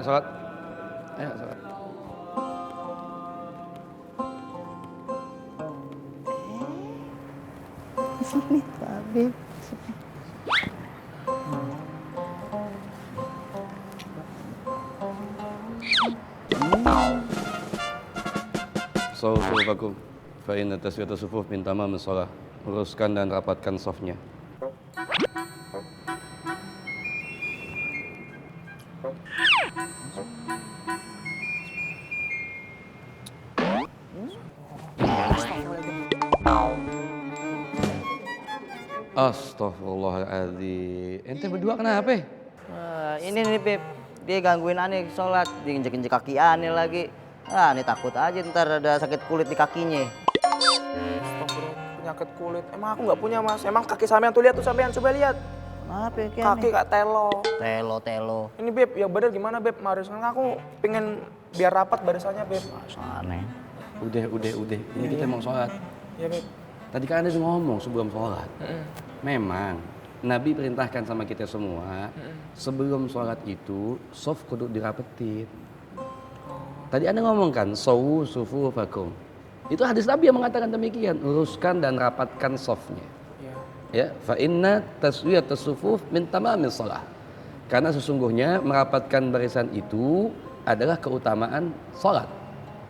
sholat. Ayo sholat. Sini Pak Habib. Sufufakum fa inna taswiyata sufuf min tamamis shalah. Luruskan dan rapatkan shafnya. Astaghfirullahaladzim. Ente berdua kenapa? Ini nih Beb, dia gangguin aneh sholat, diinjek-injek kaki aneh lagi. Ini takut aja ntar ada sakit kulit di kakinya. Astagfirullah, penyakit kulit. Emang aku nggak punya mas. Emang kaki sampean tuh lihat tuh sampean coba lihat. Apa ya Kaki kayak telo. Telo. Ini Beb, ya bener gimana Beb? Kan aku pengen biar rapat barisannya Beb. Aneh. Udah. Ini kita mau sholat. Iya Beb. Tadi kan Anda ngomong sebelum sholat. Memang Nabi perintahkan sama kita semua, sebelum sholat itu shaf kudu dirapetin. Tadi Anda ngomong kan, sawu sufufakum. Itu hadis Nabi yang mengatakan demikian, uruskan dan rapatkan shafnya. Ya, fa inna taswiyatas sufuf min tamamis shalah. Karena sesungguhnya merapatkan barisan itu adalah keutamaan sholat.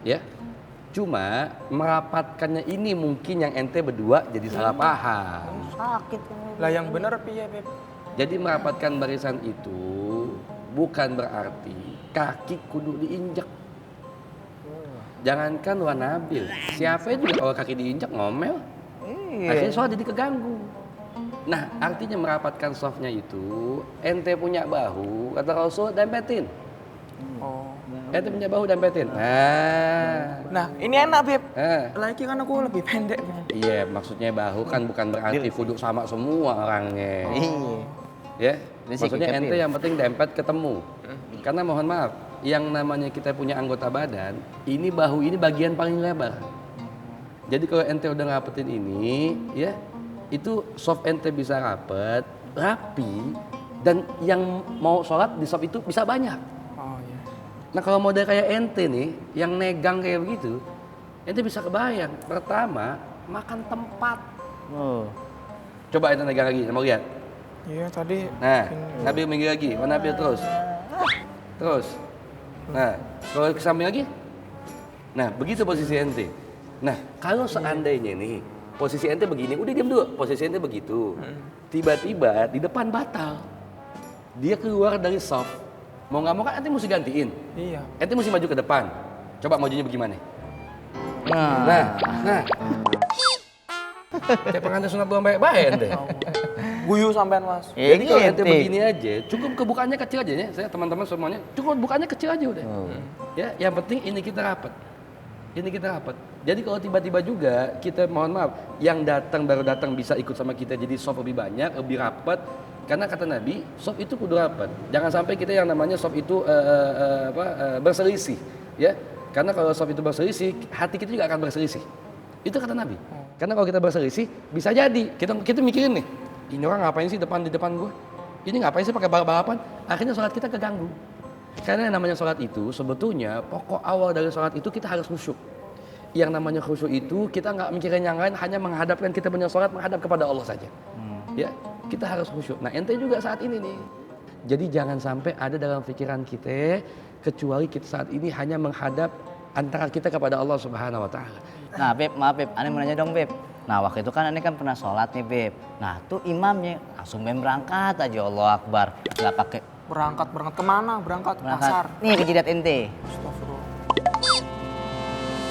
Ya. Cuma merapatkannya ini mungkin yang ente berdua jadi salah paham. Sakit. Lah yang bener piye Beb? Jadi merapatkan barisan itu bukan berarti kaki kudu diinjak. Jangankan Wa Nabil, siapa juga kalau kaki diinjak ngomel. Akhirnya sholat jadi keganggu. Nah artinya merapatkan softnya itu ente punya bahu, kata Rasul dempetin. Ente punya bahu dempetin. Nah ini enak Beb. Lagi kan aku lebih pendek Beb. Iya maksudnya bahu kan bukan berarti kudu sama semua orangnya. Ya, maksudnya ente yang penting dempet ketemu. Karena mohon maaf, yang namanya kita punya anggota badan, ini bahu ini bagian paling lebar. Jadi kalau ente udah rapetin ini, ya itu soft ente bisa rapet, rapi, dan yang mau sholat di soft itu bisa banyak. Nah kalau model kayak ente nih, yang negang kayak begitu, ente bisa kebayang. Pertama, makan tempat. Coba ente negang lagi, mau lihat? Iya tadi. Nah, Nabil minggir lagi, Nabil terus. Nah, kalau ke samping lagi. Nah, begitu posisi ente. Nah, kalau seandainya nih, posisi ente begini, udah diam dulu, posisi ente begitu. Tiba-tiba di depan batal. Dia keluar dari soft. Mau nggak mau kan ente mesti gantiin. Iya. Ente mesti maju ke depan. Coba majunya bagaimana? Nah. Kayak pengantin sunat belum baik-baik ente. Guyu sampean mas. Jadi kalau ente begini aja, cukup kebukaannya kecil aja ya. Saya teman-teman semuanya, cukup bukannya kecil aja udah. Ya, yang penting ini kita rapat. Jadi kalau tiba-tiba juga kita mohon maaf, yang baru datang bisa ikut sama kita jadi soft lebih banyak, lebih rapat. Karena kata Nabi, soft itu kudu rapat. Jangan sampai kita yang namanya soft itu berselisih, ya. Karena kalau soft itu berselisih, hati kita juga akan berselisih. Itu kata Nabi. Karena kalau kita berselisih, bisa jadi kita mikirin nih, ini orang ngapain sih di depan gue? Ini ngapain sih pakai balapan? Akhirnya sholat kita keganggu. Karena yang namanya sholat itu sebetulnya pokok awal dari sholat itu kita harus khusyuk. Yang namanya khusyuk itu kita nggak mikirin yang lain, hanya menghadapkan kita punya sholat menghadap kepada Allah saja. Ya, kita harus khusyuk. Nah ente juga saat ini nih. Jadi jangan sampai ada dalam pikiran kita kecuali kita saat ini hanya menghadap antara kita kepada Allah Subhanahu Wa Taala. Nah Beb, maaf Beb, aneh mau nanya dong Beb. Nah waktu itu kan aneh kan pernah sholat nih Beb. Nah tuh imamnya langsung berangkat aja, Allah Akbar. Gak pakai Berangkat kemana? Berangkat pasar. Nih ke jidat ente. Astagfirullah.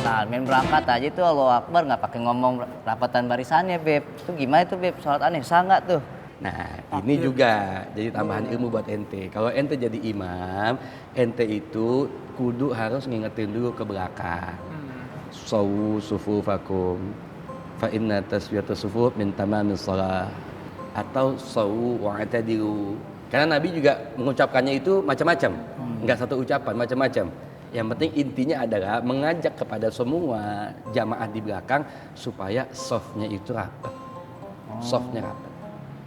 Nah berangkat aja tuh Allah Akbar, nggak pakai ngomong rapatan barisannya Beb. Itu gimana tuh Beb, sholat aneh sah nggak tuh? Nah ini juga jadi tambahan ilmu buat ente. Kalau ente jadi imam, ente itu kudu harus ngingetin dulu ke belakang. Sawu sufufakum fa inna taswiyatas sufuf min tamamis shalah, atau sawu wa'tadilu. Karena Nabi juga mengucapkannya itu macam-macam, enggak satu ucapan, macam-macam. Yang penting intinya adalah mengajak kepada semua jamaah di belakang supaya softnya itu rapat, softnya rapat.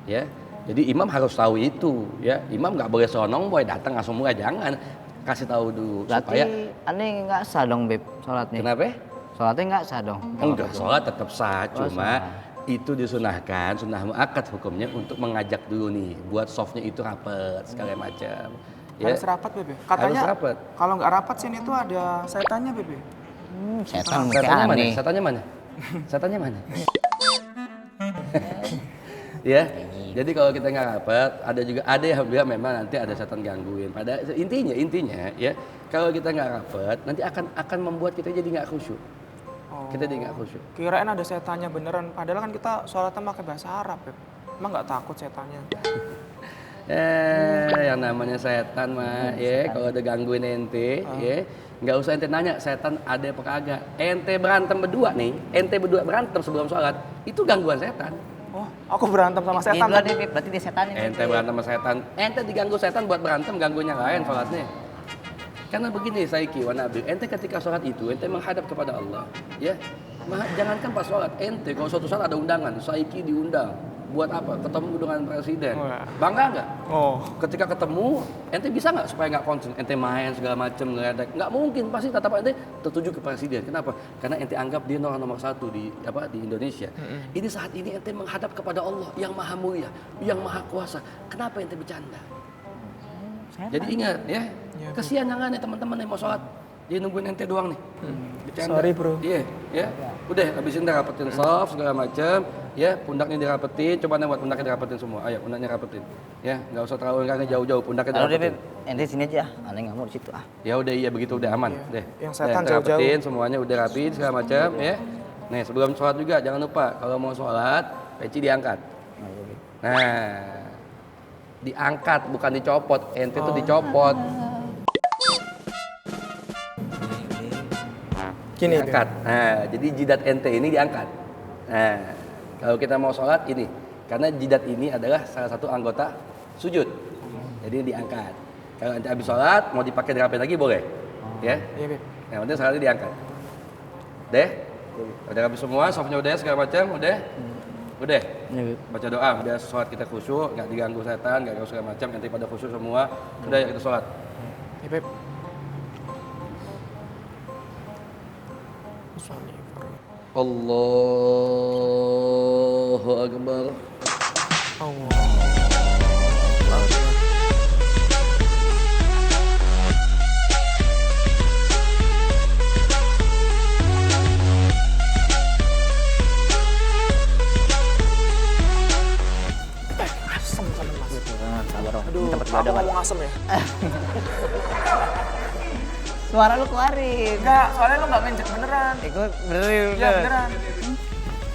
Ya, jadi imam harus tahu itu. Ya, imam nggak boleh sonong, boleh datang langsung mulai, jangan. kasih tahu dulu Berarti supaya aneh nggak sah dong Beb sholatnya. kenapa? Sholatnya nggak sah dong. Enggak, sholat tetap sah, Oh, cuma sah. itu disunahkan, sunnah muakkad hukumnya untuk mengajak dulu nih, buat softnya itu rapet segala macam. Harus rapat Bebe. Katanya Harus rapat. kalau nggak rapat sini tuh ada setannya Bebe. Setan kayak Setannya mana? aneh. Setannya mana? Setannya mana? Ya, jadi kalau kita nggak rapat, ada yang bilang memang nanti ada setan gangguin. Pada intinya ya, kalau kita nggak rapat, nanti akan membuat kita jadi nggak khusyuk. Kita jadi nggak khusyuk. Kirain ada setannya beneran. Padahal kan kita sholatnya pakai bahasa Arab Beb. Emang nggak takut setannya? Yang namanya setan mah, ya kalau ada gangguin ente, ya nggak usah ente nanya setan ada apa kagak. Ente berantem berdua nih, ente berdua berantem sebelum sholat, itu gangguan setan. Oh, aku berantem sama Dia setan. duluan deh Beb, berarti dia setannya. Beb. Ente berantem sama setan, ente diganggu setan buat berantem, ganggunya lain sholatnya. Karena begini Saiki wa Nabil, ente ketika sholat itu ente menghadap kepada Allah, ya. Jangankan pas sholat, ente kalau suatu saat ada undangan, Saiki diundang, buat apa? Ketemu dengan presiden, Wah. bangga nggak? Oh, Ketika ketemu, ente bisa nggak supaya nggak konsen, ente main segala macem ngeledek, nggak mungkin, pasti tetap ente tertuju ke presiden. Kenapa? Karena ente anggap dia nomor satu di Indonesia. Ini saat ini ente menghadap kepada Allah yang maha mulia, yang maha kuasa. Kenapa ente bercanda? Jadi ingat ya, kesian jangan ya teman-teman yang mau sholat, dia nungguin ente doang nih. Bercanda. Sorry, bro. Iya, ya. Udah, habisin dah rapetin soft segala macam, ya. Pundaknya dirapetin, coba nih buat pundaknya dirapetin semua. Ayo, pundaknya rapetin. Ya, nggak usah terlalu jauh-jauh, pundaknya Kalau deh dirapetin. Beb, ente sini aja. Aneh nggak mau di situ ah. Ya udah iya begitu udah aman deh. Yang setan Deh, jauh-jauh. rapetin semuanya udah rapi segala macam ya. Nih sebelum sholat juga jangan lupa kalau mau sholat peci diangkat. Nah diangkat bukan dicopot, ente tuh dicopot. gini Beb. Diangkat. Nah jadi jidat ente ini diangkat. Nah kalau kita mau sholat ini karena jidat ini adalah salah satu anggota sujud. Jadi diangkat. Kalau ente habis sholat mau dipakai dirapiin lagi boleh. Ya. Iya Beb. Yang penting sekali diangkat. Deh. Udah habis semua, softnya udah segala macam, udah. Udah. Iya Beb. Baca doa, udah sholat kita khusyuk, nggak diganggu setan, nggak ganggu segala macam, nanti pada khusyuk semua. Udah ya kita sholat. Iya Beb. Allahu Akbar. Allah. Asem sama Mas. Sabar dong. Aduh, Tempat aku ibadah Bang. ngomong asem ya? Suara lu keluarin. Enggak, soalnya lu nggak nginjek beneran. Ikut benerin. Iya beneran.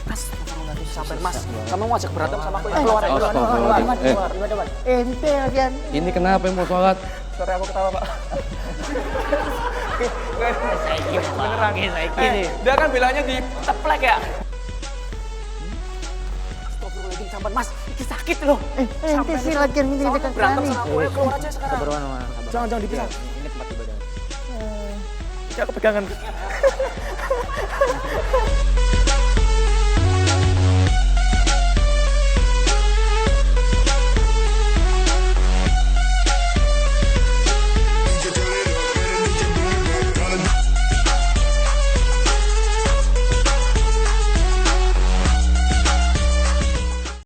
Astagfirullahaladzim, sampai Mas. Kamu mau ajak berantem sama aku ya? Keluar aja. Astagfirullahaladzim. Ente lagian. Ini kenapa yang mau sholat? Sorry aku ketawa Pak. Beneran. Dia kan bilangnya di teplek ya? Astagfirullahaladzim, sampai Mas. Ini sakit loh. Ente sih lagian ini Soalnya dekat berantem kali. sama aku ya, keluar aja sekarang. Sabar Wan. Jangan dipisah. Ini tempat ibadah. Ya kepegangan.